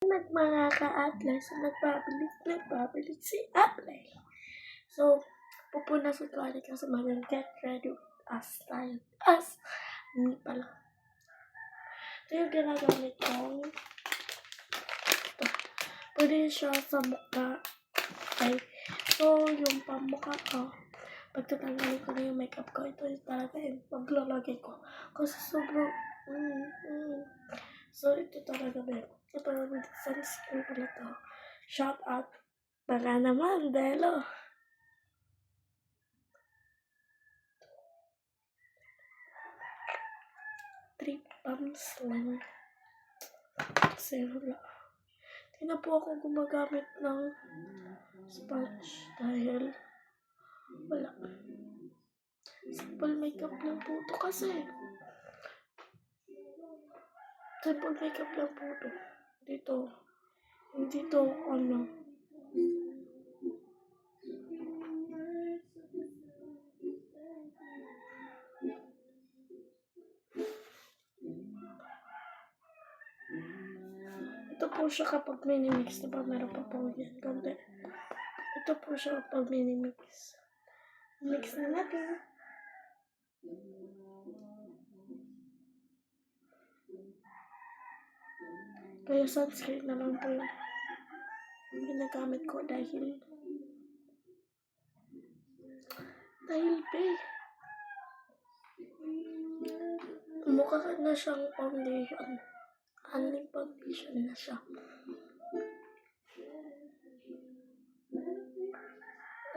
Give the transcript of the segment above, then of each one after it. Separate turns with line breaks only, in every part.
Mga ka-atlas, nagbabalik si Aplay. So, pupunasan ko ulit kasi mag-get ready as hindi pala. Ito yung ginagamit ko. Ito. Pwede siya sa mukha. Okay. So, yung pamukha ko, pag tatanggalin ko na yung makeup ko, ito yung talaga yung maglalagay ko. Kasi sobrang, So, ito talaga meron. Ito yung sunscreen pala to. Shout out. Baka naman, Delo. 3 pumps lang. Kasi wala. Hindi na po ako gumagamit ng sponge dahil wala. Simple makeup lang po ito kasi. Simple makeup lang po ito. Hindi to ano. Ito po siya kapag minimix. Diba meron pa po yan. Konti. Ito po siya kapag minimix. Mix na natin. Kaya sunscreen naman po yung ginagamit ko dahil mukha na siyang foundation. Only foundation na siya.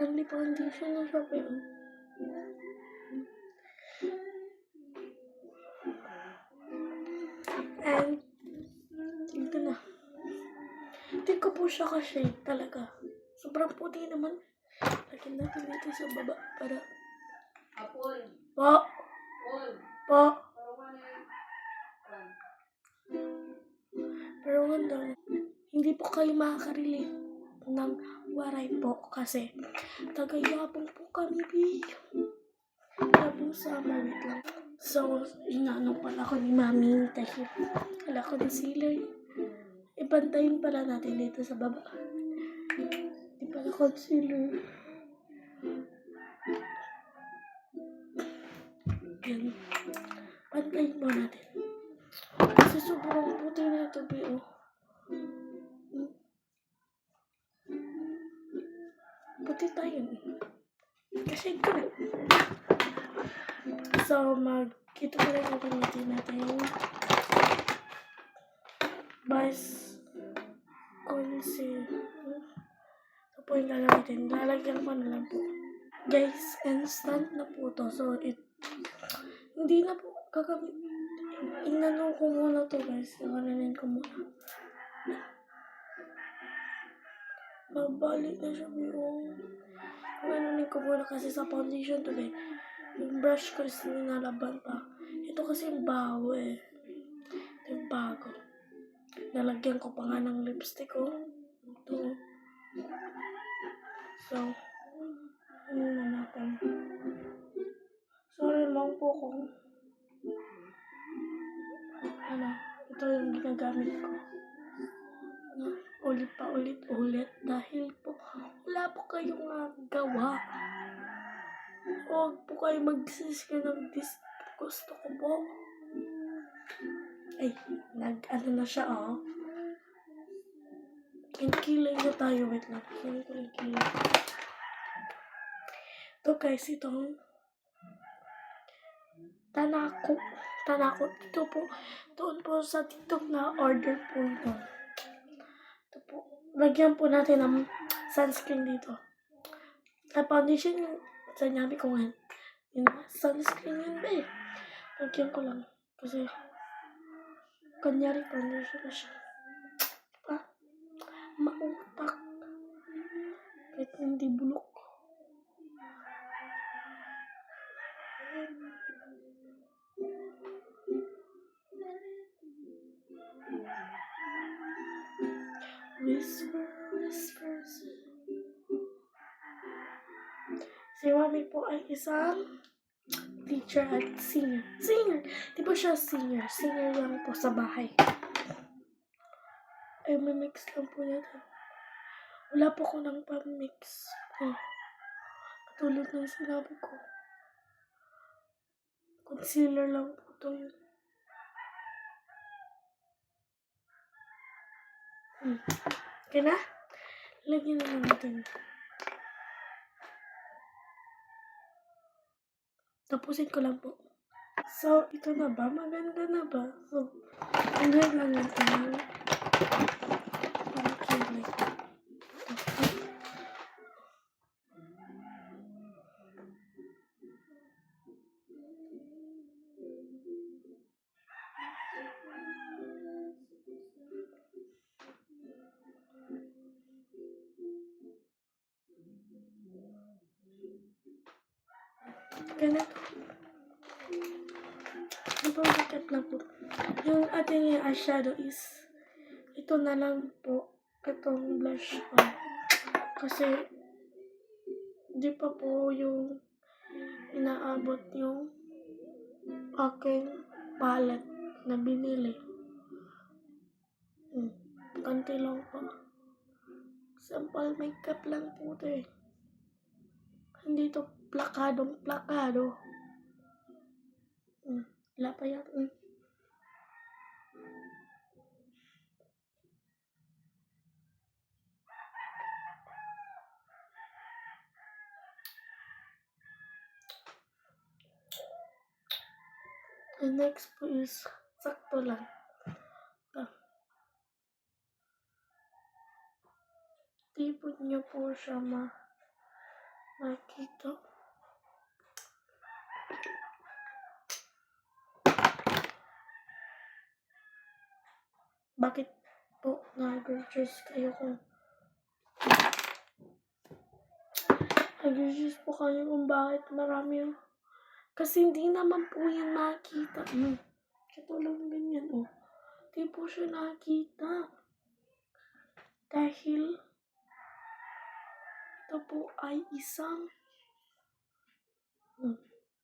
Only foundation na siya pero and ito na. Hindi ko po siya ka-shade talaga. Sobrang puti naman. Lagyan natin dito sa baba para po. Pero hindi po kayo makaka-relate ng waray po kasi tagayabong po kami Yabong sa wait lang. So, inaano pala ako ni Mami dahil wala ko ng sealer. Ibantayin pala natin dito sa baba. Di pala concealer. Yan. Bantayin mo natin. Kasi sobrang puti na ito, B.O. Puti tayo. Kasi ito na. So, ito pala yung gamitin natin. Base concealer. Ito po yung gagamitin. Lalagyan ko na lang po. Guys, instant na po to. So, hindi na po gagamit. Inano ko muna to guys. Nakalanin ko muna. Mabalik na siya yung inanin ko muna kasi sa foundation to eh. Yung brush ko is ninalaban pa. Ito kasi yung bago eh. Ito yung bago. Nalagyan ko pa nga ng lipstick ko. Ito. So, ano na natin. Sorry lang po kung ito yung ginagamit ko. Ulit pa ulit dahil po wala po kayong magawa. Huwag po kayo magsisika ng gusto ko po. Ay, ano na siya Kilay na tayo. Wait lang. Kilay. Ito guys, itong Tanako. Ito po. Doon po sa TikTok na order po ito. Ito po. Lagyan po natin ng sunscreen dito. Foundation yung sinabi ko nga. Yung sunscreen yun ba eh. Lagyan ko lang. Kasi kanyari foundation na siya. Mautak. Kahit hindi bulok. Whispers. Si Mami po ay isang teacher at singer. Di ba siya singer? Singer lang po sa bahay. Ay, mimix lang po natin. Wala po ko ng pamix. Katulad ng sinabi ko. Concealer lang po ito yun. Okay na? Lagyan naman natin. Tapusin ko lang po. So, ito na ba? Maganda na ba? So, hanggang lang natin yung kilay. Ganito. Ito bakit lang po. Yung ating eyeshadow is ito na lang po. Itong blush ko. Kasi di pa po yung inaabot yung aking palette na binili. Kanti lang po. Sample makeup lang po ito eh. Hindi to plakadong plakado. Wala pa yan. The next po is sakto lang. Di po niyo po siya makita. Bakit po nag-reduce kayo kung nag-reduce po kayo kung bakit marami yung kasi hindi naman po yan makita. Katulad ganyan Di po siya nakita. Dahil ito po ay isang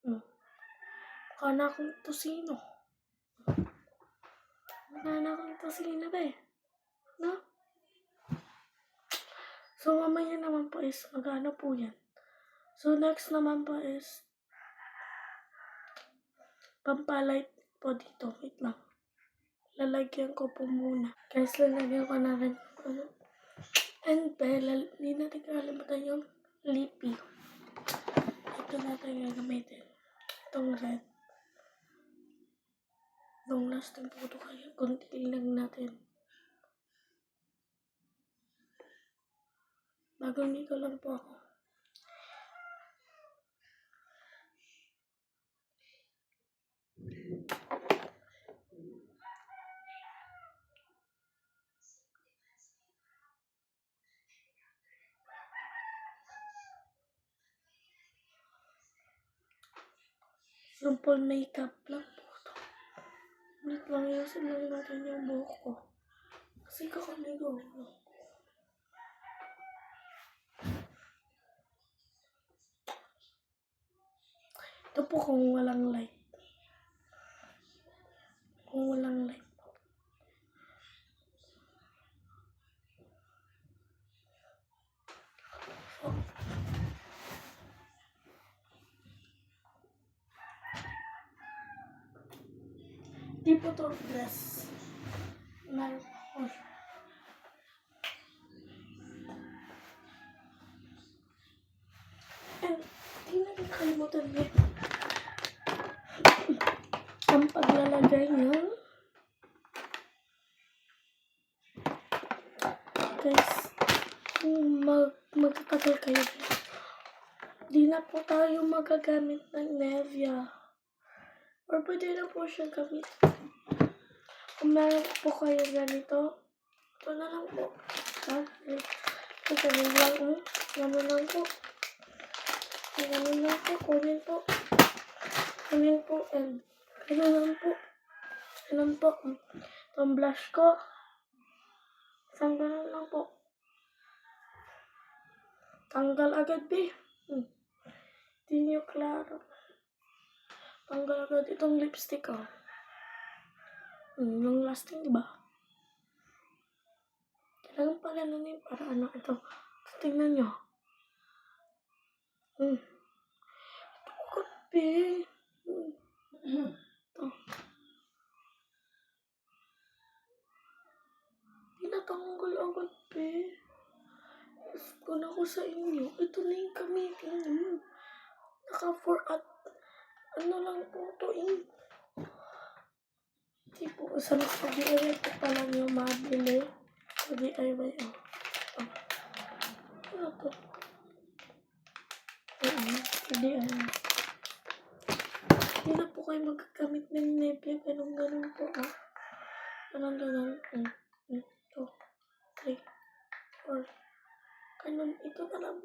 mukha na akong tosino. Mukha na akong tosino ba eh. No? So, mamaya naman po is magano po yan. So, next naman po is pampalight po dito. Wait lang. Lalagyan ko po muna. Guys, lalagyan ko na rin. And then, hindi natin kakalimutan yung lippy. Ito natin gagamitin. Itong red. Long lasting po ito kaya. Kunti lang natin. Bagong dito lang po ako. Simple makeup lang po ito. Ulit lang yusin lang natin yung buhok ko. Kasi kakaligo. Ito po kung walang light. Kung walang light. Di po ito dress. And di natin kalimutan niya. Ang paglalagay ng guys, kung magtatagal kayo, di na po tayo magagamit ng Nivea. Or pwede na po siya gamit. Kung meron po kayo ganito, ito na lang po. Ito lang Ganun lang po. Ganun lang po. Kunin po. Kunin po. And ganun lang po. Ganun po. Itong blush ko. Isang ganun lang po. Tanggal agad Di nyo klaro. Tanggal agad itong lipstick Long lasting, diba? Kailangan pala na yung para ano ito. Tingnan nyo. Ito kape. Ito. Pinatanggal agad pe. Gusto na ko sa inyo. Ito na yung gamitin nyo. Naka 4 at ano lang po to eh. Hindi po sa DIY po pala nyo mabili. Sa DIY oh. Ano to? Sa DIY. Hindi na po kayo magagamit ng nebya. Ganun po ah. Ganun. 2, 3, 4. Ganun. Ito na lang.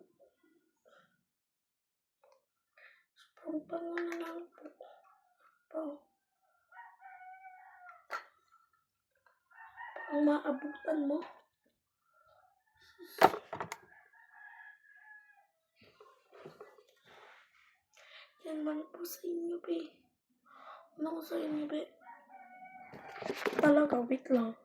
Pang na lang po. Ang maabutan mo. Yan man po sa inyo, be. Ano ko sa inyo, be? Talaga, wait lang.